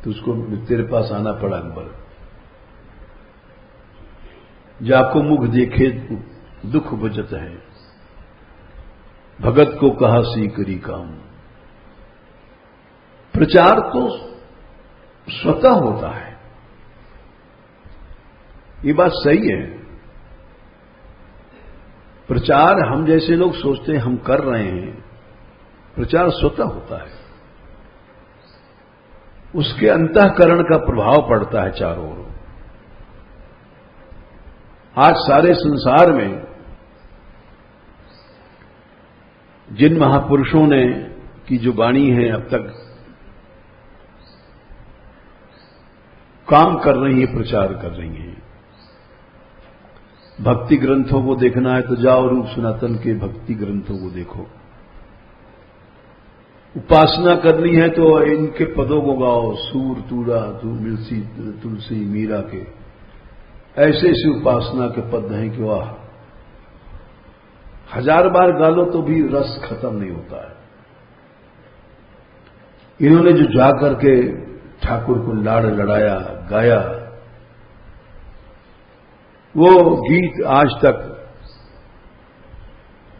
तो उसको तेरे पास आना पड़ा अकबर। जाको मुख देखे दुख बचत है, भगत को कहा सी करी काम। प्रचार तो स्वतः होता है, ये बात सही है। प्रचार हम जैसे लोग सोचते हैं हम कर रहे हैं, प्रचार स्वतः होता है, उसके अंतःकरण का प्रभाव पड़ता है चारों ओर। आज सारे संसार में जिन महापुरुषों ने की जो वाणी है अब तक काम कर रही है, प्रचार कर रही है। भक्ति ग्रंथों को देखना है तो जाओ रूप सनातन के भक्ति ग्रंथों को देखो। उपासना करनी है तो इनके पदों को गाओ, सूर, तूड़ा, मिलसी, तुलसी, मीरा के ऐसे ऐसे उपासना के पद हैं कि वाह, 1000 बार गा लो तो भी रस खत्म नहीं होता है। इन्होंने जो जाकर के ठाकुर को लाड़ लड़ाया, गाया, वो गीत आज तक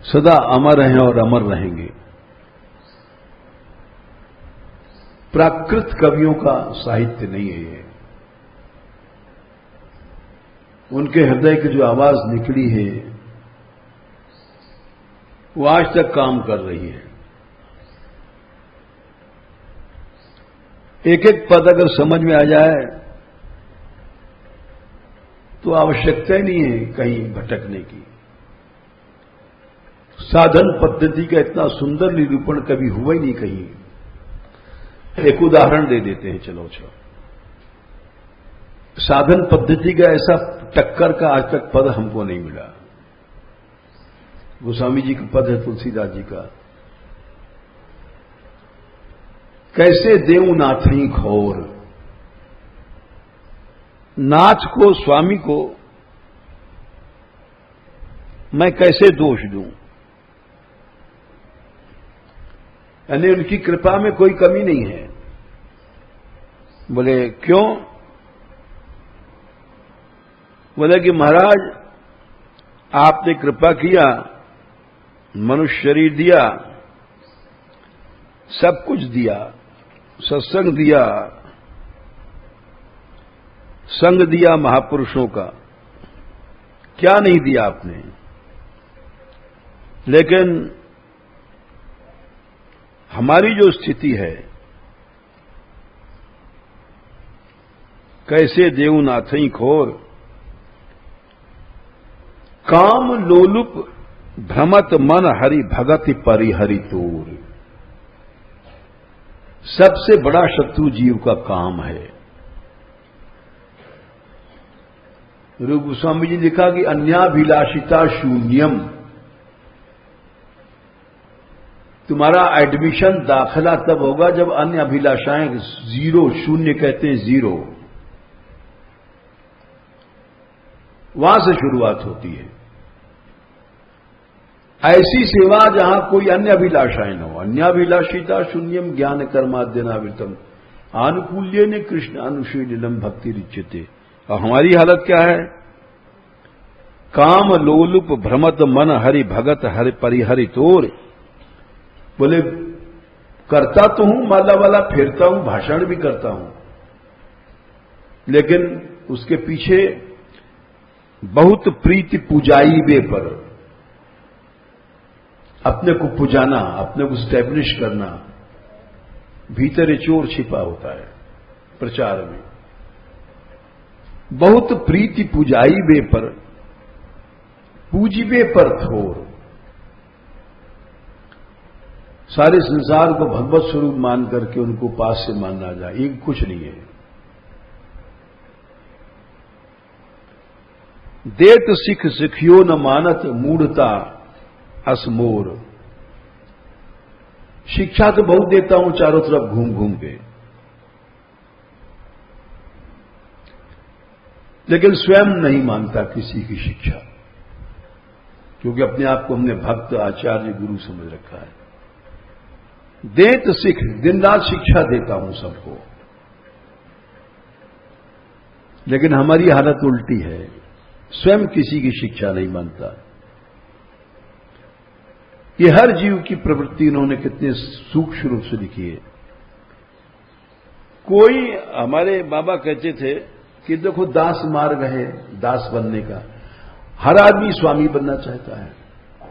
सदा अमर हैं और अमर रहेंगे। प्राकृत कवियों का साहित्य नहीं है ये। उनके हृदय की जो आवाज निकली है वो आज तक काम कर रही है। एक एक पद अगर समझ में आ जाए तो आवश्यकता ही नहीं है कहीं भटकने की। साधन पद्धति का इतना सुंदर निरूपण कभी हुआ ही नहीं कहीं। एक उदाहरण दे देते हैं, चलो। साधन पद्धति का ऐसा टक्कर का आज तक पद हमको नहीं मिला। गोस्वामी जी का पद है, तुलसीदास जी का, कैसे देऊं नाथई घोर। नाथ को, स्वामी को मैं कैसे दोष दूं, यानी उनकी कृपा में कोई कमी नहीं है। बोले क्यों? बोले कि महाराज आपने कृपा किया, मनुष्य शरीर दिया, सब कुछ दिया, सत्संग दिया, संग दिया महापुरुषों का, क्या नहीं दिया आपने। लेकिन हमारी जो स्थिति है, कैसे देऊं नाथई खोर, काम लोलुप भ्रमत मन हरि भगति परिहरि तूर। सबसे बड़ा शत्रु जीव का काम है। रूप गोस्वामी जी ने लिखा कि अन्याभिलाषिता शून्यम। तुम्हारा एडमिशन, दाखिला तब होगा जब अन्य अभिलाषाएं जीरो, शून्य कहते हैं जीरो, वहां से शुरुआत होती है। ऐसी सेवा जहां कोई अन्य अभिलाषाएं न हो। अन्याभिलाषिता शून्यम ज्ञान कर्माद्यनावृतम आनुकूल्य ने कृष्ण अनुशीलम भक्ति रिच्यते। और हमारी हालत क्या है? काम लोलुप भ्रमत मन हरि भगत हरि परिहरि तोर। बोले करता तो हूं, माला वाला फेरता हूं, भाषण भी करता हूं, लेकिन उसके पीछे बहुत प्रीति पूजाई वे पर, अपने को पुजाना, अपने को स्टैब्लिश करना, भीतर चोर छिपा होता है प्रचार में। बहुत प्रीति पूजाई वे पर, पूजिबे पर थोर। सारे संसार को भगवत स्वरूप मान करके उनको पास से मानना जाए, ये कुछ नहीं है। देत सिख सिखियो न मानत मूढ़ता असमोर। शिक्षा तो बहुत देता हूं चारों तरफ घूम घूम के, लेकिन स्वयं नहीं मानता किसी की शिक्षा, क्योंकि अपने आप को हमने भक्त आचार्य गुरु समझ रखा है। देत सिख, दिन रात शिक्षा देता हूं सबको, लेकिन हमारी हालत उल्टी है, स्वयं किसी की शिक्षा नहीं मानता। ये हर जीव की प्रवृत्ति इन्होंने कितने सूक्ष्म रूप से लिखी है। कोई, हमारे बाबा कहते थे कि देखो दास मार्ग है दास बनने का, हर आदमी स्वामी बनना चाहता है,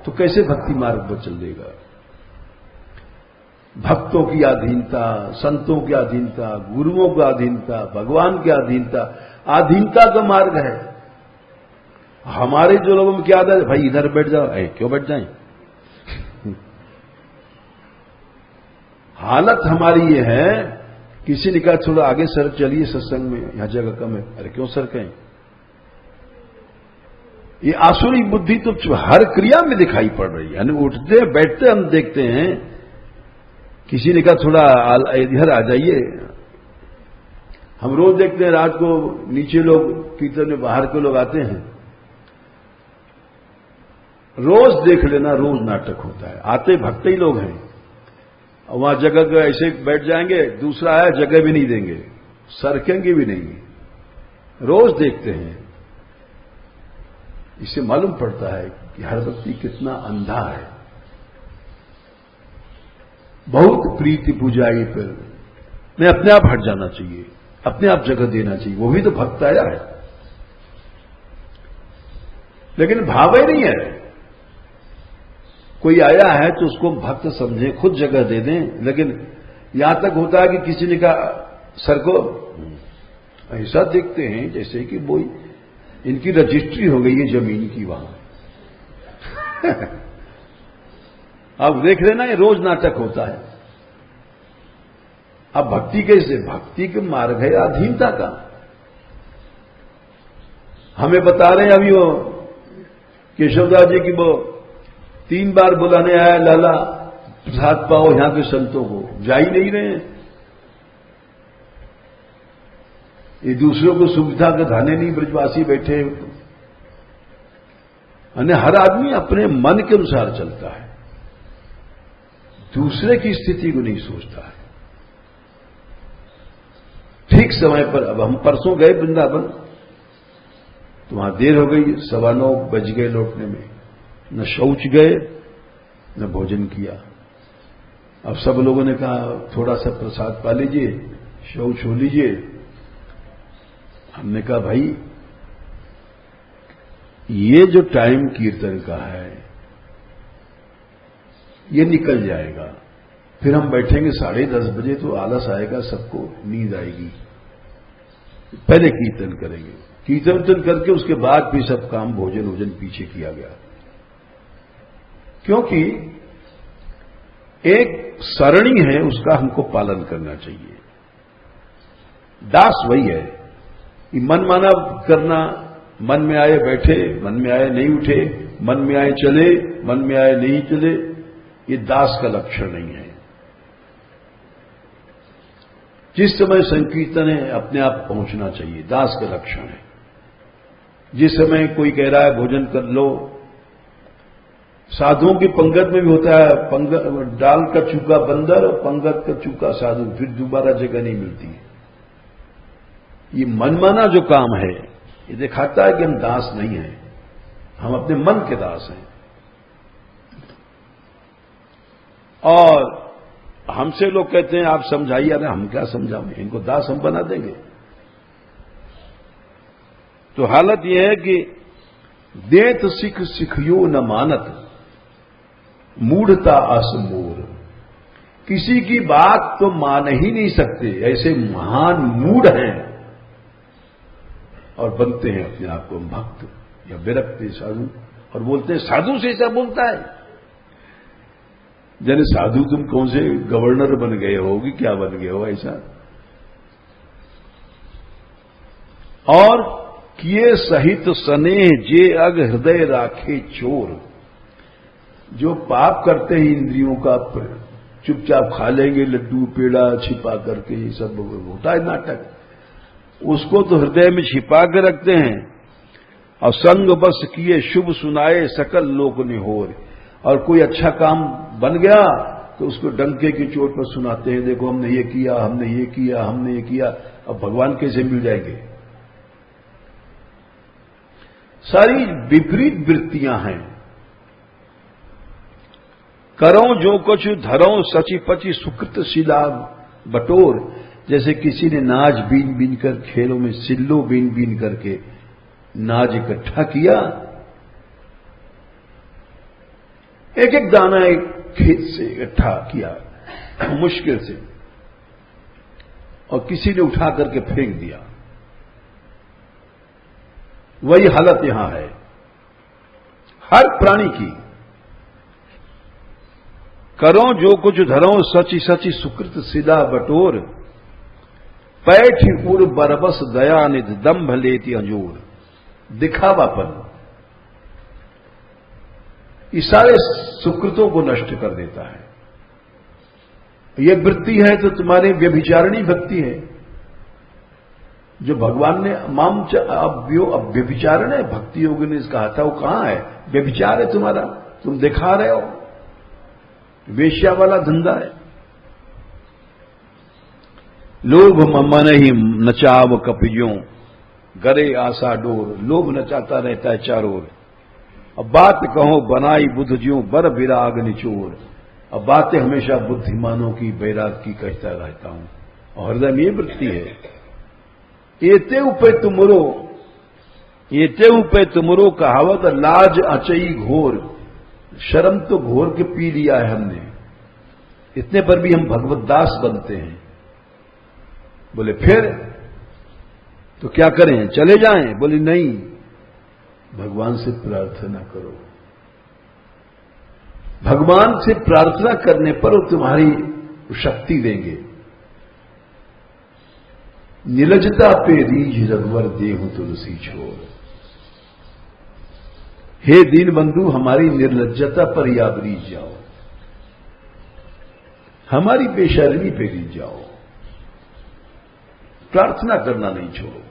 तो कैसे भक्ति मार्ग पर चल देगा। भक्तों की अधीनता, संतों की अधीनता, गुरुओं की अधीनता, भगवान की अधीनता, अधीनता का मार्ग है। हमारे जो लोगों में क्या आदत है, भाई इधर बैठ जाओ, क्यों बैठ जाएं। हालत हमारी ये है, किसी ने कहा थोड़ा आगे सर चलिए सत्संग में, यहां जगह कम है, अरे क्यों सर कहें। ये आसुरी बुद्धि तो हर क्रिया में दिखाई पड़ रही है, यानी उठते बैठते हम देखते हैं। किसी ने कहा थोड़ा इधर आ जाइए, हम रोज देखते हैं रात को नीचे लोग कीर्तन में बाहर के लोग आते हैं, रोज देख लेना, रोज नाटक होता है। आते भक्ते ही लोग हैं, वहां जगह ऐसे बैठ जाएंगे, दूसरा आया जगह भी नहीं देंगे, सरकेंगे भी नहीं, रोज देखते हैं। इससे मालूम पड़ता है कि हर व्यक्ति कितना अंधा है। बहुत प्रीति पूजाई पर मैं अपने आप हट जाना चाहिए, अपने आप जगह देना चाहिए, वो भी तो भक्त आया है, लेकिन भाव ही नहीं है। कोई आया है तो उसको भक्त समझे, खुद जगह दे दें, लेकिन यहां तक होता है कि किसी ने कहा सर को, ऐसा देखते हैं जैसे कि वो इनकी रजिस्ट्री हो गई है जमीन की वहां। अब देख लेना, ये रोज नाटक होता है। अब भक्ति कैसे, भक्ति के मार्ग है अधीनता का। हमें बता रहे हैं अभी वो केशवदास जी की, वो 3 बार बुलाने आया लाला प्रसाद पाओ यहां के संतों को, जा ही नहीं रहे हैं। ये दूसरों को सुविधा के धाने नहीं ब्रजवासी बैठे, अन्य हर आदमी अपने मन के अनुसार चलता है, दूसरे की स्थिति को नहीं सोचता है। ठीक समय पर, अब हम परसों गए वृंदावन, तो वहां देर हो गई, 9:15 बज गए लौटने में, न शौच गए न भोजन किया। अब सब लोगों ने कहा थोड़ा सा प्रसाद पा लीजिए, शौच हो लीजिए। हमने कहा भाई ये जो टाइम कीर्तन का है ये निकल जाएगा, फिर हम बैठेंगे 10:30 बजे तो आलस आएगा, सबको नींद आएगी। पहले कीर्तन करेंगे, कीर्तन करके उसके बाद भी सब काम भोजन वोजन पीछे किया गया, क्योंकि एक सरणी है उसका हमको पालन करना चाहिए। दास वही है, ये मन माना करना, मन में आए बैठे, मन में आए नहीं उठे, मन में आए चले, मन में आए नहीं चले, ये दास का लक्षण नहीं है। जिस समय संकीर्तन है अपने आप पहुंचना चाहिए, दास का लक्षण है। जिस समय कोई कह रहा है भोजन कर लो, साधुओं की पंगत में भी होता है, पंगत डाल का चूका बंदर और पंगत का चूका साधु, फिर दोबारा जगह नहीं मिलती। ये मनमाना जो काम है ये दिखाता है कि हम दास नहीं हैं, हम अपने मन के दास हैं। और हमसे लोग कहते हैं आप समझाइए, अरे हम क्या समझाएं, इनको दास हम बना देंगे। तो हालत यह है कि देत सिख सिखियो न मानत मूढ़ता असमूर। किसी की बात तो मान ही नहीं सकते, ऐसे महान मूढ़ हैं और बनते हैं अपने आप को भक्त या विरक्त साधु, और बोलते हैं साधु से ऐसा बोलता है। जन साधु तुम कौन से गवर्नर बन गए हो कि क्या बन गए हो ऐसा। और किए सहित स्नेह जे अग हृदय राखे चोर, जो पाप करते हैं इंद्रियों का चुपचाप खा लेंगे लड्डू पेड़ा छिपा करके, ये सब होता है नाटक, उसको तो हृदय में छिपा कर रखते हैं। और संग बस किए शुभ सुनाए सकल लोक निहोर, और कोई अच्छा काम बन गया तो उसको डंके की चोट पर सुनाते हैं, देखो हमने ये किया, हमने ये किया, हमने ये किया। अब भगवान कैसे मिल जाएंगे? सारी विपरीत वृत्तियां हैं। करो जो कुछ धरो सची पची सुकृत शिला बटोर, जैसे किसी ने नाज बीन बीन कर खेलों में सिल्लो बीन बीन करके नाज इकट्ठा किया, एक एक दाना एक खेत से इकट्ठा किया मुश्किल से, और किसी ने उठा करके फेंक दिया। वही हालत यहां है हर प्राणी की। करो जो कुछ धरो सची सची सुकृत सिला बटोर, पैठी उर बरबस दया निध दंभ लेती अंजूर। दिखावापन इस सारे सुकृतों को नष्ट कर देता है। यह वृत्ति है तो तुम्हारी व्यभिचारिणी भक्ति है, जो भगवान ने माम अब व्यभिचारण है भक्ति योग ने कहा था, वो कहां है? व्यभिचार है तुम्हारा, तुम दिखा रहे हो, वेश्या वाला धंधा है। लोभ मन ही नचाव कपियों गरे आशा डोर, लोभ नचाता रहता है चारों ओर। अब बात कहो बनाई बुद्ध ज्यों बर विराग निचोर, अब बातें हमेशा बुद्धिमानों की बैराग की कहता रहता हूं, और हृदय में ये वृत्ति है। एते उपे तुमरो कहावत लाज अचई घोर, शर्म तो घोर के पी लिया है हमने, इतने पर भी हम भगवत दास बनते हैं। बोले फिर तो क्या करें, चले जाएं? बोले नहीं, भगवान से प्रार्थना करो। भगवान से प्रार्थना करने पर वो तुम्हारी शक्ति देंगे। निलजता पे रीझ रघुवर देहु तुलसी छोड़, हे दीन बंधु हमारी निर्लज्जता पर ही आप रीझ जाओ, हमारी बेशर्मी पे रीझ जाओ, प्रार्थना करना नहीं छोड़ो।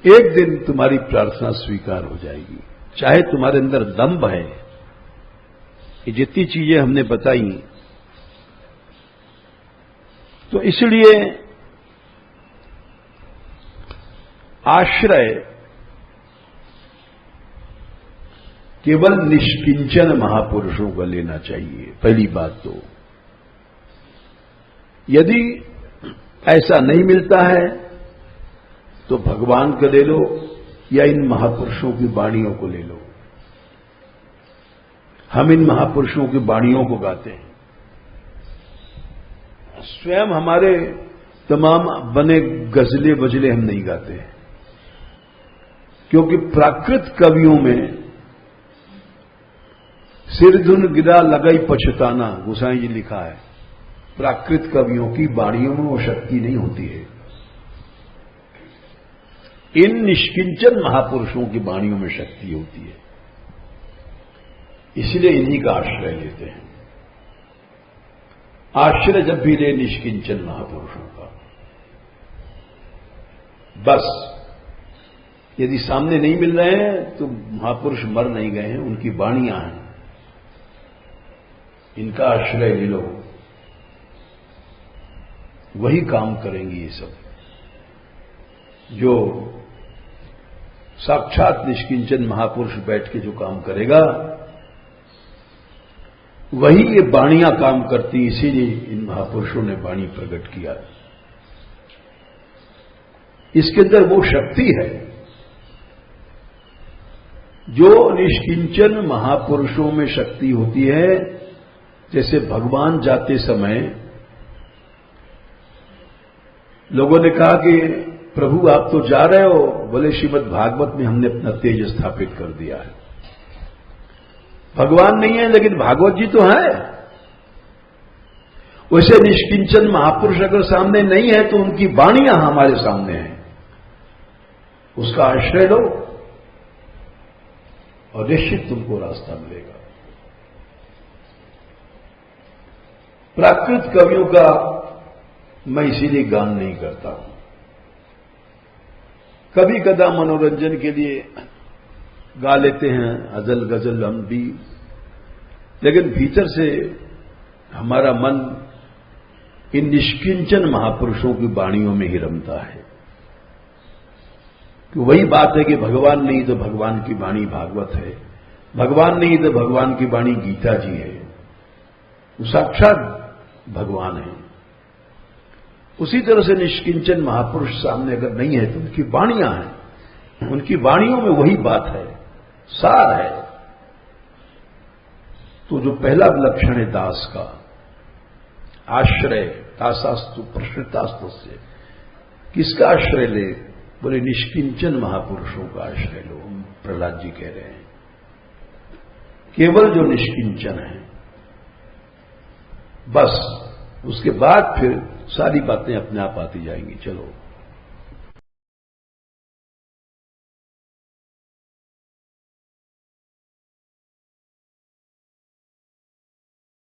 एक दिन तुम्हारी प्रार्थना स्वीकार हो जाएगी, चाहे तुम्हारे अंदर दंभ है। ये जितनी चीजें हमने बताई, तो इसलिए आश्रय केवल निष्किंचन महापुरुषों का लेना चाहिए। पहली बात तो, यदि ऐसा नहीं मिलता है तो भगवान को ले लो या इन महापुरुषों की वाणियों को ले लो। हम इन महापुरुषों की वाणियों को गाते हैं, स्वयं हमारे तमाम बने गजले बजले हम नहीं गाते हैं, क्योंकि प्राकृत कवियों में सिर धुन गिरा लगई पछताना, गोसाई जी लिखा है। प्राकृत कवियों की वाणियों में वो शक्ति नहीं होती है। इन निष्किंचन महापुरुषों की वाणियों में शक्ति होती है, इसलिए इन्हीं का आश्रय लेते हैं। आश्रय जब भी ले निष्किंचन महापुरुषों का, बस यदि सामने नहीं मिल रहे हैं तो महापुरुष मर नहीं गए हैं, उनकी वाणियां हैं, इनका आश्रय ले लो, वही काम करेंगे। ये सब जो साक्षात निष्किंचन महापुरुष बैठ के जो काम करेगा, वही ये वाणियां काम करती। इसीलिए इन महापुरुषों ने वाणी प्रकट किया। इसके अंदर वो शक्ति है जो निष्किंचन महापुरुषों में शक्ति होती है। जैसे भगवान जाते समय लोगों ने कहा कि प्रभु आप तो जा रहे हो, बोले श्रीमद् भागवत में हमने अपना तेज स्थापित कर दिया है। भगवान नहीं है लेकिन भागवत जी तो है। वैसे निष्किंचन महापुरुष अगर सामने नहीं है तो उनकी वाणियां हमारे सामने हैं, उसका आश्रय लो और निश्चित तुमको रास्ता मिलेगा। प्राकृत कवियों का मैं इसीलिए गान नहीं करता हूं। कभी कदा मनोरंजन के लिए गा लेते हैं अजल गजल हम भी, लेकिन भीतर से हमारा मन इन निष्किंचन महापुरुषों की वाणियों में ही रमता है। कि वही बात है कि भगवान नहीं तो भगवान की वाणी भागवत है, भगवान नहीं तो भगवान की वाणी गीता जी है, वो साक्षात भगवान है। उसी तरह से निष्किंचन महापुरुष सामने अगर नहीं है तो उनकी वाणियां हैं, उनकी वाणियों में वही बात है, सार है। तो जो पहला लक्षण है दास का, आश्रय दासास्तु प्रश्नतास्तु से, किसका आश्रय ले? बोले निष्किंचन महापुरुषों का आश्रय लो। प्रहलाद जी कह रहे हैं केवल जो निष्किंचन है, बस उसके बाद फिर सारी बातें अपने आप आती जाएंगी। चलो